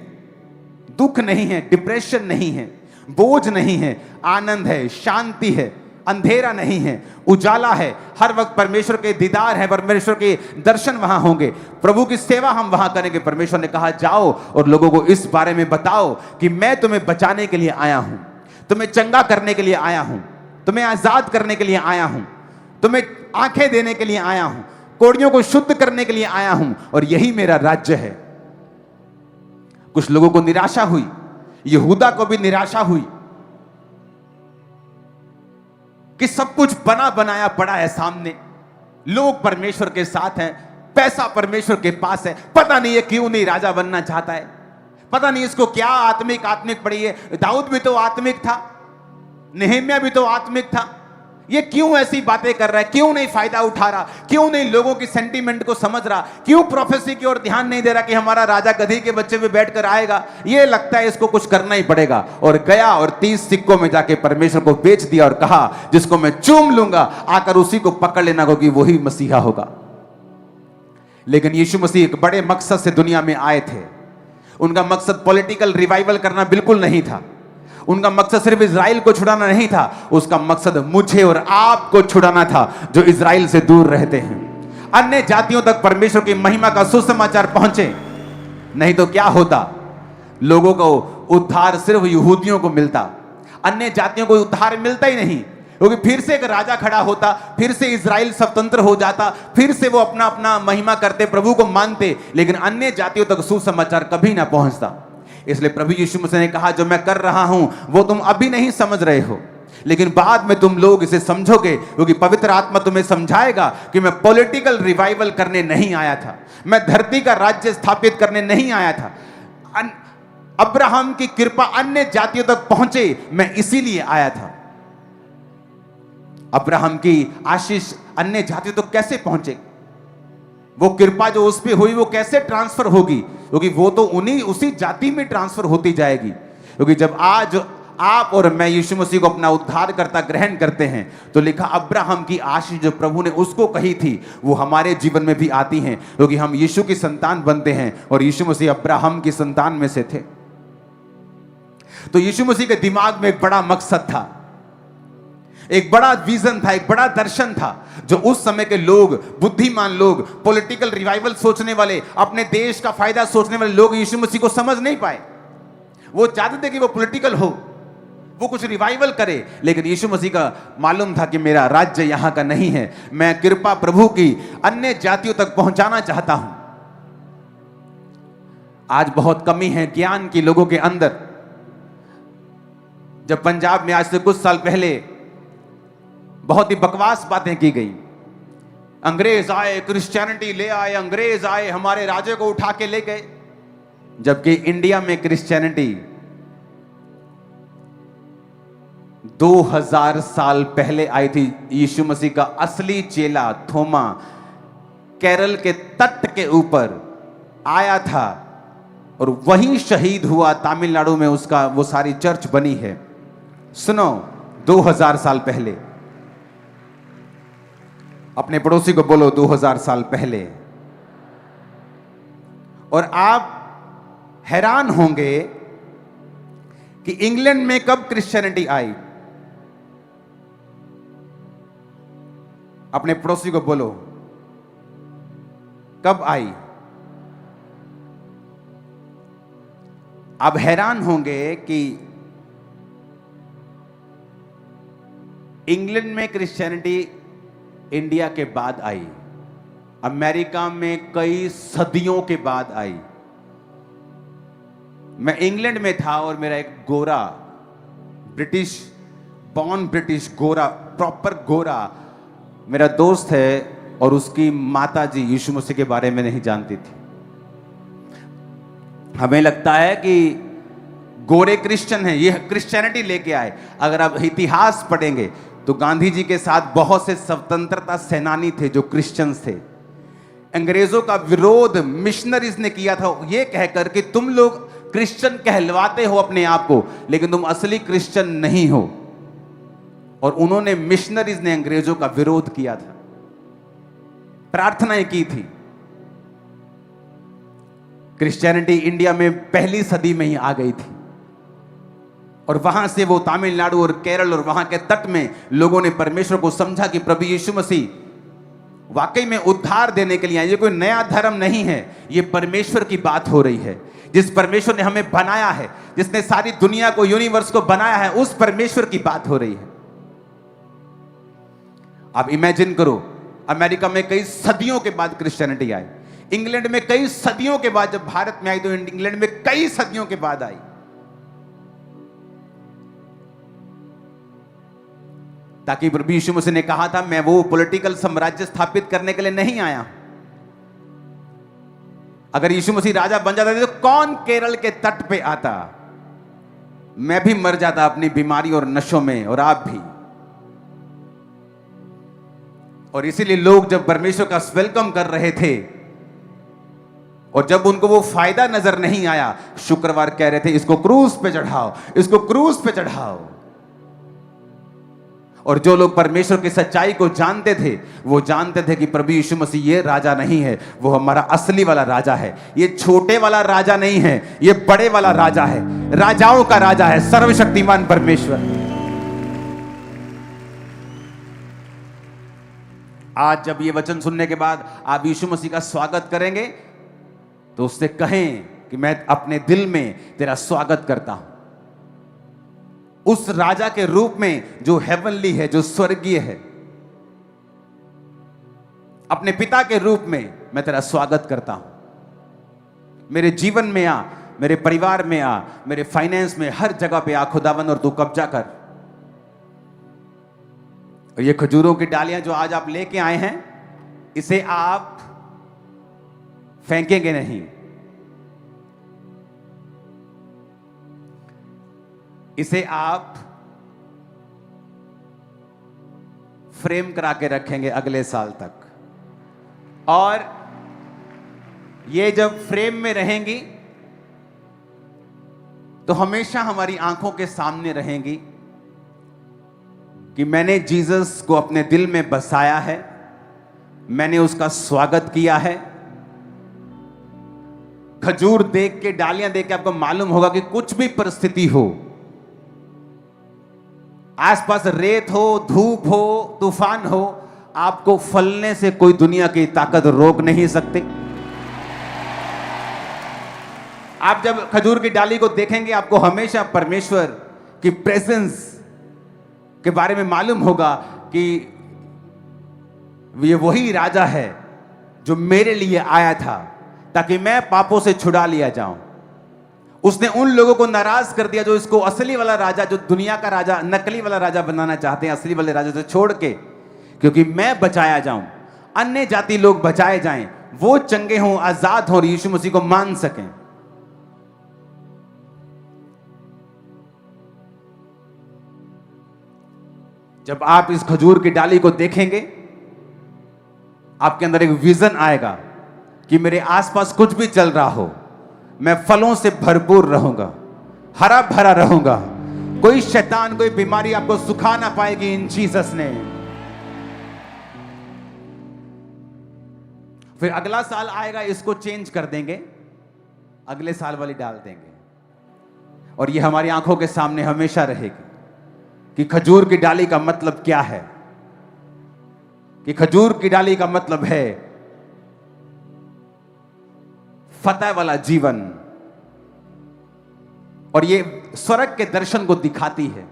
दुख नहीं है, डिप्रेशन नहीं है, बोझ नहीं है, आनंद है, शांति है, अंधेरा नहीं है, उजाला है। हर वक्त परमेश्वर के दीदार है, परमेश्वर के दर्शन वहां होंगे, प्रभु की सेवा हम वहां करेंगे। परमेश्वर ने कहा जाओ और लोगों को इस बारे में बताओ कि मैं तुम्हें बचाने के लिए आया हूं, तुम्हें चंगा करने के लिए आया हूं, तुम्हें आजाद करने के लिए आया हूं, तुम्हें आंखें देने के लिए आया हूं, कोड़ियों को शुद्ध करने के लिए आया हूं, और यही मेरा राज्य है। कुछ लोगों को निराशा हुई, यहूदा को भी निराशा हुई कि सब कुछ बना बनाया पड़ा है सामने, लोग परमेश्वर के साथ हैं, पैसा परमेश्वर के पास है, पता नहीं ये क्यों नहीं राजा बनना चाहता है, पता नहीं इसको क्या आत्मिक पड़ी है। दाऊद भी तो आत्मिक था, नेहम्याह भी तो आत्मिक था, ये क्यों ऐसी बातें कर रहा है, क्यों नहीं फायदा उठा रहा, क्यों नहीं लोगों की सेंटीमेंट को समझ रहा, क्यों प्रोफेसी की ओर ध्यान नहीं दे रहा कि हमारा राजा गधी के बच्चे में बैठकर आएगा, ये लगता है इसको कुछ करना ही पड़ेगा। और गया और 30 सिक्कों में जाके परमेश्वर को बेच दिया और कहा जिसको मैं चूम लूंगा आकर उसी को पकड़ लेना, क्योंकि वही मसीहा होगा। लेकिन यीशु मसीह एक बड़े मकसद से दुनिया में आए थे। उनका मकसद पॉलिटिकल रिवाइवल करना बिल्कुल नहीं था, उनका मकसद सिर्फ इजराइल को छुड़ाना नहीं था, उसका मकसद मुझे और आपको छुड़ाना था जो इजराइल से दूर रहते हैं। अन्य जातियों तक परमेश्वर की महिमा का सुसमाचार पहुंचे, नहीं तो क्या होता, लोगों को उद्धार सिर्फ यहूदियों को मिलता, अन्य जातियों को उद्धार मिलता ही नहीं। क्योंकि फिर से एक राजा खड़ा होता, फिर से इजराइल स्वतंत्र हो जाता, फिर से वो अपना अपना महिमा करते, प्रभु को मानते, लेकिन अन्य जातियों तक सुसमाचार कभी ना पहुंचता। इसलिए प्रभु यीशु मसीह ने कहा जो मैं कर रहा हूं वो तुम अभी नहीं समझ रहे हो, लेकिन बाद में तुम लोग इसे समझोगे, क्योंकि पवित्र आत्मा तुम्हें समझाएगा कि मैं पॉलिटिकल रिवाइवल करने नहीं आया था, मैं धरती का राज्य स्थापित करने नहीं आया था, अब्राहम की कृपा अन्य जातियों तक पहुंचे, मैं इसीलिए आया था। अब्राहम की आशीष अन्य जातियों तक कैसे पहुंचे? वो कृपा जो उस पे हुई वो कैसे ट्रांसफर होगी? क्योंकि वो तो उसी जाति में ट्रांसफर होती जाएगी। क्योंकि जब आज आप और मैं यीशु मसीह को अपना उद्धारकर्ता ग्रहण करते हैं, तो लिखा अब्राहम की आशीष जो प्रभु ने उसको कही थी वो हमारे जीवन में भी आती हैं, क्योंकि हम यीशु की संतान बनते हैं और यीशु मसीह अब्राहम की संतान में से थे। तो यीशु मसीह के दिमाग में एक बड़ा मकसद था, एक बड़ा विजन था, एक बड़ा दर्शन था, जो उस समय के लोग, बुद्धिमान लोग, पॉलिटिकल रिवाइवल सोचने वाले, अपने देश का फायदा सोचने वाले लोग यीशु मसीह को समझ नहीं पाए। वो चाहते थे कि वो पॉलिटिकल हो, वो कुछ रिवाइवल करे, लेकिन यीशु मसीह का मालूम था कि मेरा राज्य यहां का नहीं है, मैं कृपा प्रभु की अन्य जातियों तक पहुंचाना चाहता हूं। आज बहुत कमी है ज्ञान की लोगों के अंदर। जब पंजाब में आज से कुछ साल पहले बहुत ही बकवास बातें की गई, अंग्रेज आए, क्रिश्चियनिटी ले आए, अंग्रेज आए, हमारे राजे को उठा के ले गए, जबकि इंडिया में क्रिश्चियनिटी 2000 साल पहले आई थी। यीशु मसीह का असली चेला थोमा केरल के तट के ऊपर आया था और वहीं शहीद हुआ। तमिलनाडु में उसका वो सारी चर्च बनी है। सुनो, 2000 साल पहले। अपने पड़ोसी को बोलो 2000 साल पहले। और आप हैरान होंगे कि इंग्लैंड में कब क्रिश्चियनिटी आई। अपने पड़ोसी को बोलो कब आई। आप हैरान होंगे कि इंग्लैंड में क्रिश्चियनिटी इंडिया के बाद आई, अमेरिका में कई सदियों के बाद आई। मैं इंग्लैंड में था और मेरा एक गोरा, ब्रिटिश बॉर्न ब्रिटिश गोरा, प्रॉपर गोरा मेरा दोस्त है, और उसकी माता जी यीशु मसीह के बारे में नहीं जानती थी। हमें लगता है कि गोरे क्रिश्चियन हैं, ये क्रिश्चियनिटी लेके आए। अगर आप इतिहास पढ़ेंगे तो गांधी जी के साथ बहुत से स्वतंत्रता सेनानी थे जो क्रिश्चियंस थे। अंग्रेजों का विरोध मिशनरीज ने किया था, ये कहकर कि तुम लोग क्रिश्चियन कहलवाते हो अपने आप को, लेकिन तुम असली क्रिश्चियन नहीं हो। और उन्होंने, मिशनरीज ने अंग्रेजों का विरोध किया था, प्रार्थनाएं की थी। क्रिश्चियनिटी इंडिया में पहली सदी में ही आ गई थी, और वहां से वो तमिलनाडु और केरल और वहां के तट में लोगों ने परमेश्वर को समझा कि प्रभु यीशु मसीह वाकई में उद्धार देने के लिए आए। ये कोई नया धर्म नहीं है, ये परमेश्वर की बात हो रही है। जिस परमेश्वर ने हमें बनाया है, जिसने सारी दुनिया को, यूनिवर्स को बनाया है, उस परमेश्वर की बात हो रही है। आप इमेजिन करो, अमेरिका में कई सदियों के बाद क्रिश्चियनिटी आई, इंग्लैंड में कई सदियों के बाद, जब भारत में आई तो इंग्लैंड में कई सदियों के बाद आई। ताकि प्रभु यीशु मसीह ने कहा था, मैं वो पॉलिटिकल साम्राज्य स्थापित करने के लिए नहीं आया। अगर यीशु मसीह राजा बन जाता तो कौन केरल के तट पे आता? मैं भी मर जाता अपनी बीमारी और नशों में, और आप भी। और इसीलिए लोग जब परमेश्वर का वेलकम कर रहे थे और जब उनको वो फायदा नजर नहीं आया, शुक्रवार कह रहे थे इसको क्रूस पे चढ़ाओ, इसको क्रूस पे चढ़ाओ। और जो लोग परमेश्वर की सच्चाई को जानते थे, वो जानते थे कि प्रभु यीशु मसीह ये राजा नहीं है, वो हमारा असली वाला राजा है। ये छोटे वाला राजा नहीं है, ये बड़े वाला राजा है, राजाओं का राजा है, सर्वशक्तिमान परमेश्वर। आज जब ये वचन सुनने के बाद आप यीशु मसीह का स्वागत करेंगे, तो उससे कहें कि मैं अपने दिल में तेरा स्वागत करता हूं, उस राजा के रूप में जो हेवनली है, जो स्वर्गीय है। अपने पिता के रूप में मैं तेरा स्वागत करता हूं। मेरे जीवन में आ, मेरे परिवार में आ, मेरे फाइनेंस में, हर जगह पे आ खुदावन, और तू कब्जा कर। और ये खजूरों की डालियां जो आज आप लेके आए हैं, इसे आप फेंकेंगे नहीं, इसे आप फ्रेम करा के रखेंगे अगले साल तक, और ये जब फ्रेम में रहेंगी तो हमेशा हमारी आंखों के सामने रहेंगी कि मैंने जीसस को अपने दिल में बसाया है, मैंने उसका स्वागत किया है। खजूर देख के, डालियां देख के आपको मालूम होगा कि कुछ भी परिस्थिति हो, आसपास रेत हो, धूप हो, तूफान हो, आपको फलने से कोई दुनिया की ताकत रोक नहीं सकती। आप जब खजूर की डाली को देखेंगे आपको हमेशा परमेश्वर की प्रेजेंस के बारे में मालूम होगा कि ये वही राजा है जो मेरे लिए आया था ताकि मैं पापों से छुड़ा लिया जाऊं। उसने उन लोगों को नाराज कर दिया जो इसको असली वाला राजा, जो दुनिया का राजा नकली वाला राजा बनाना चाहते हैं, असली वाले राजा से छोड़ के, क्योंकि मैं बचाया जाऊं, अन्य जाति लोग बचाए जाएं, वो चंगे हों, आजाद हों और यीशु मसीह को मान सकें। जब आप इस खजूर की डाली को देखेंगे आपके अंदर एक विजन आएगा कि मेरे आसपास कुछ भी चल रहा हो, मैं फलों से भरपूर रहूंगा, हरा भरा रहूंगा, कोई शैतान, कोई बीमारी आपको सुखा ना पाएगी इन जीसस ने। फिर अगला साल आएगा, इसको चेंज कर देंगे, अगले साल वाली डाल देंगे, और ये हमारी आंखों के सामने हमेशा रहेगी कि खजूर की डाली का मतलब क्या है। कि खजूर की डाली का मतलब है फतह वाला जीवन, और ये स्वर्ग के दर्शन को दिखाती है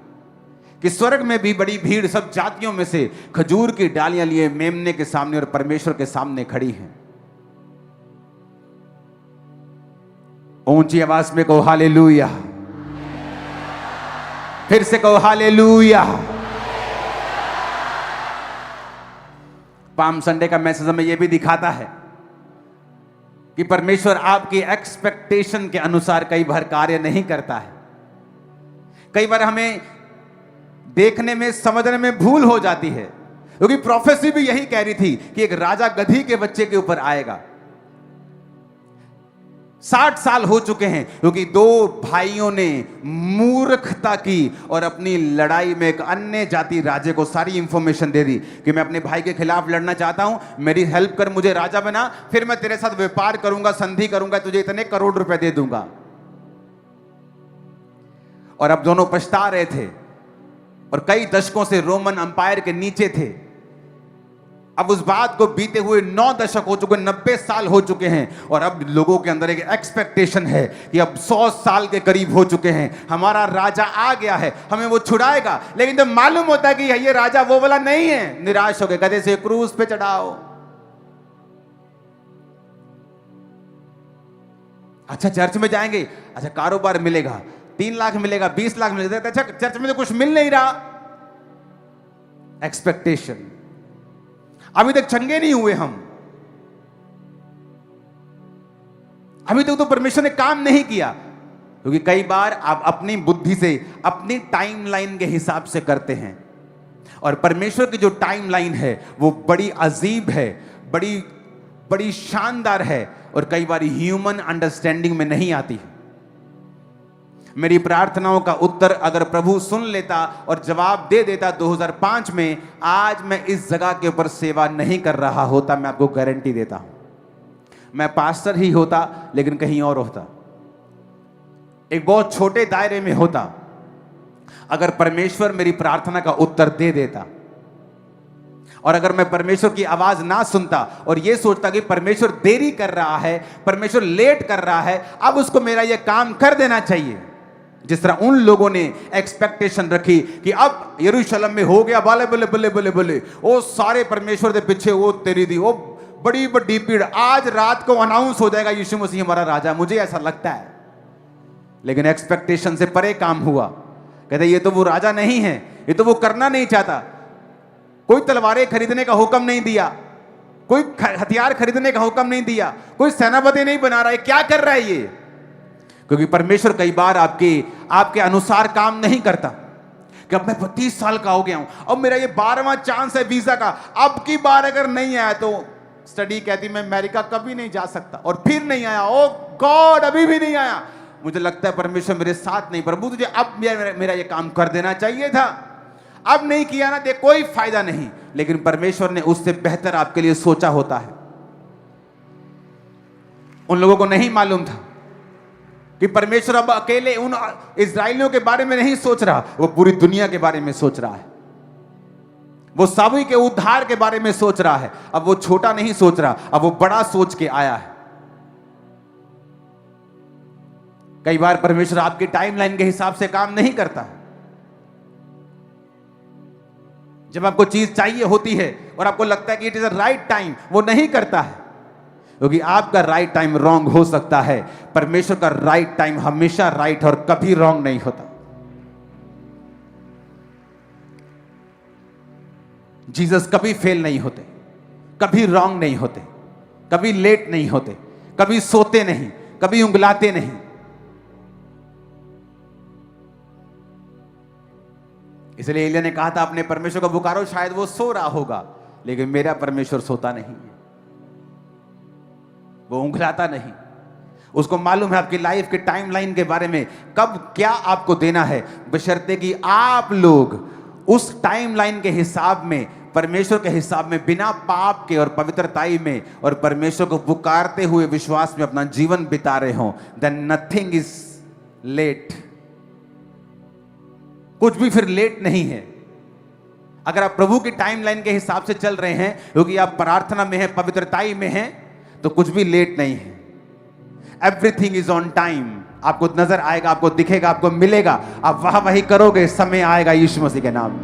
कि स्वर्ग में भी बड़ी भीड़ सब जातियों में से खजूर की डालियां लिए मेमने के सामने और परमेश्वर के सामने खड़ी हैं। ऊंची आवाज में कहो हालेलुया, फिर से कहो हालेलुया। पाम संडे का मैसेज हमें यह भी दिखाता है कि परमेश्वर आपकी एक्सपेक्टेशन के अनुसार कई बार कार्य नहीं करता है। कई बार हमें देखने में, समझने में भूल हो जाती है, क्योंकि प्रोफेसी भी यही कह रही थी कि एक राजा गधी के बच्चे के ऊपर आएगा। 60 साल हो चुके हैं क्योंकि दो भाइयों ने मूर्खता की और अपनी लड़ाई में एक अन्य जाति राजे को सारी इंफॉर्मेशन दे दी कि मैं अपने भाई के खिलाफ लड़ना चाहता हूं, मेरी हेल्प कर, मुझे राजा बना, फिर मैं तेरे साथ व्यापार करूंगा, संधि करूंगा, तुझे इतने करोड़ रुपए दे दूंगा। और अब दोनों पछता रहे थे और कई दशकों से रोमन अंपायर के नीचे थे। अब उस बात को बीते हुए 9 दशक हो चुके, 90 साल हो चुके हैं, और अब लोगों के अंदर एक एक्सपेक्टेशन है कि अब 100 साल के करीब हो चुके हैं, हमारा राजा आ गया है, हमें वो छुड़ाएगा। लेकिन जब मालूम होता है कि ये राजा वो वाला नहीं है, निराश हो गए, गधे से क्रूज पे चढ़ाओ। अच्छा चर्च में जाएंगे, अच्छा कारोबार मिलेगा, 3 लाख मिलेगा, 20 लाख मिलेगा, अच्छा चर्च में तो कुछ मिल नहीं रहा। एक्सपेक्टेशन। अभी तक चंगे नहीं हुए हम, अभी तक तो परमेश्वर ने काम नहीं किया, क्योंकि कई बार आप अपनी बुद्धि से, अपनी टाइमलाइन के हिसाब से करते हैं, और परमेश्वर की जो टाइमलाइन है वो बड़ी अजीब है, बड़ी बड़ी शानदार है, और कई बार ह्यूमन अंडरस्टैंडिंग में नहीं आती है। मेरी प्रार्थनाओं का उत्तर अगर प्रभु सुन लेता और जवाब दे देता 2005 में, आज मैं इस जगह के ऊपर सेवा नहीं कर रहा होता, मैं आपको गारंटी देता हूं। मैं पास्टर ही होता, लेकिन कहीं और होता, एक बहुत छोटे दायरे में होता, अगर परमेश्वर मेरी प्रार्थना का उत्तर दे देता। और अगर मैं परमेश्वर की आवाज ना सुनता और यह सोचता कि परमेश्वर देरी कर रहा है, परमेश्वर लेट कर रहा है, अब उसको मेरा यह काम कर देना चाहिए, जिस तरह उन लोगों ने एक्सपेक्टेशन रखी कि अब यरूशलेम में हो गया, बाले बले बले बले बले, वो सारे परमेश्वर के पीछे वो तेरी दी, वो बड़ी बड़ी भीड़, आज रात को अनाउंस हो जाएगा यीशु मसीह हमारा राजा, मुझे ऐसा लगता है। लेकिन एक्सपेक्टेशन से परे काम हुआ। कहते ये तो वो राजा नहीं है, ये तो वो करना नहीं चाहता, कोई तलवारें खरीदने का हुक्म नहीं दिया, कोई हथियार खरीदने का हुक्म नहीं दिया, कोई सेनापति नहीं बना रहा है, क्या कर रहा है ये? क्योंकि परमेश्वर कई बार आपके अनुसार काम नहीं करता। कि अब मैं 32 साल का हो गया हूं, अब मेरा ये 12वां चांस है वीजा का, अब की बार अगर नहीं आया तो स्टडी कहती मैं अमेरिका कभी नहीं जा सकता, और फिर नहीं आया, ओ गॉड अभी भी नहीं आया, मुझे लगता है परमेश्वर मेरे साथ नहीं, प्रभु तुझे अब मेरा ये काम कर देना चाहिए था, अब नहीं किया ना, देख कोई फायदा नहीं। लेकिन परमेश्वर ने उससे बेहतर आपके लिए सोचा होता है। उन लोगों को नहीं मालूम था कि परमेश्वर अब अकेले उन इस्राएलियों के बारे में नहीं सोच रहा, वो पूरी दुनिया के बारे में सोच रहा है। वो सभी के उद्धार के बारे में सोच रहा है। अब वो छोटा नहीं सोच रहा, अब वो बड़ा सोच के आया है। कई बार परमेश्वर आपकी टाइमलाइन के हिसाब से काम नहीं करता है। जब आपको चीज चाहिए होती है और आपको लगता है कि it is a right time, वो नहीं करता है, क्योंकि आपका राइट टाइम रॉन्ग हो सकता है। परमेश्वर का राइट टाइम हमेशा राइट और कभी रॉन्ग नहीं होता। जीसस कभी फेल नहीं होते, कभी रॉन्ग नहीं होते, कभी लेट नहीं होते, कभी सोते नहीं, कभी उंगलाते नहीं। इसलिए एलिय्याह ने कहा था अपने परमेश्वर को पुकारो, शायद वो सो रहा होगा, लेकिन मेरा परमेश्वर सोता नहीं है, वो उंगलाता नहीं। उसको मालूम है आपकी लाइफ के टाइमलाइन के बारे में, कब क्या आपको देना है, बशर्ते कि आप लोग उस टाइमलाइन के हिसाब में, परमेश्वर के हिसाब में, बिना पाप के और पवित्रताई में और परमेश्वर को पुकारते हुए विश्वास में अपना जीवन बिता रहे हो, देन नथिंग इज लेट। कुछ भी फिर लेट नहीं है। अगर आप प्रभु की टाइमलाइन के हिसाब से चल रहे हैं, क्योंकि आप प्रार्थना में हैं, पवित्रताई में हैं, तो कुछ भी लेट नहीं है। Everything is on time. आपको नजर आएगा, आपको दिखेगा, आपको मिलेगा, आप वही करोगे, समय आएगा यीशु मसीह के नाम में।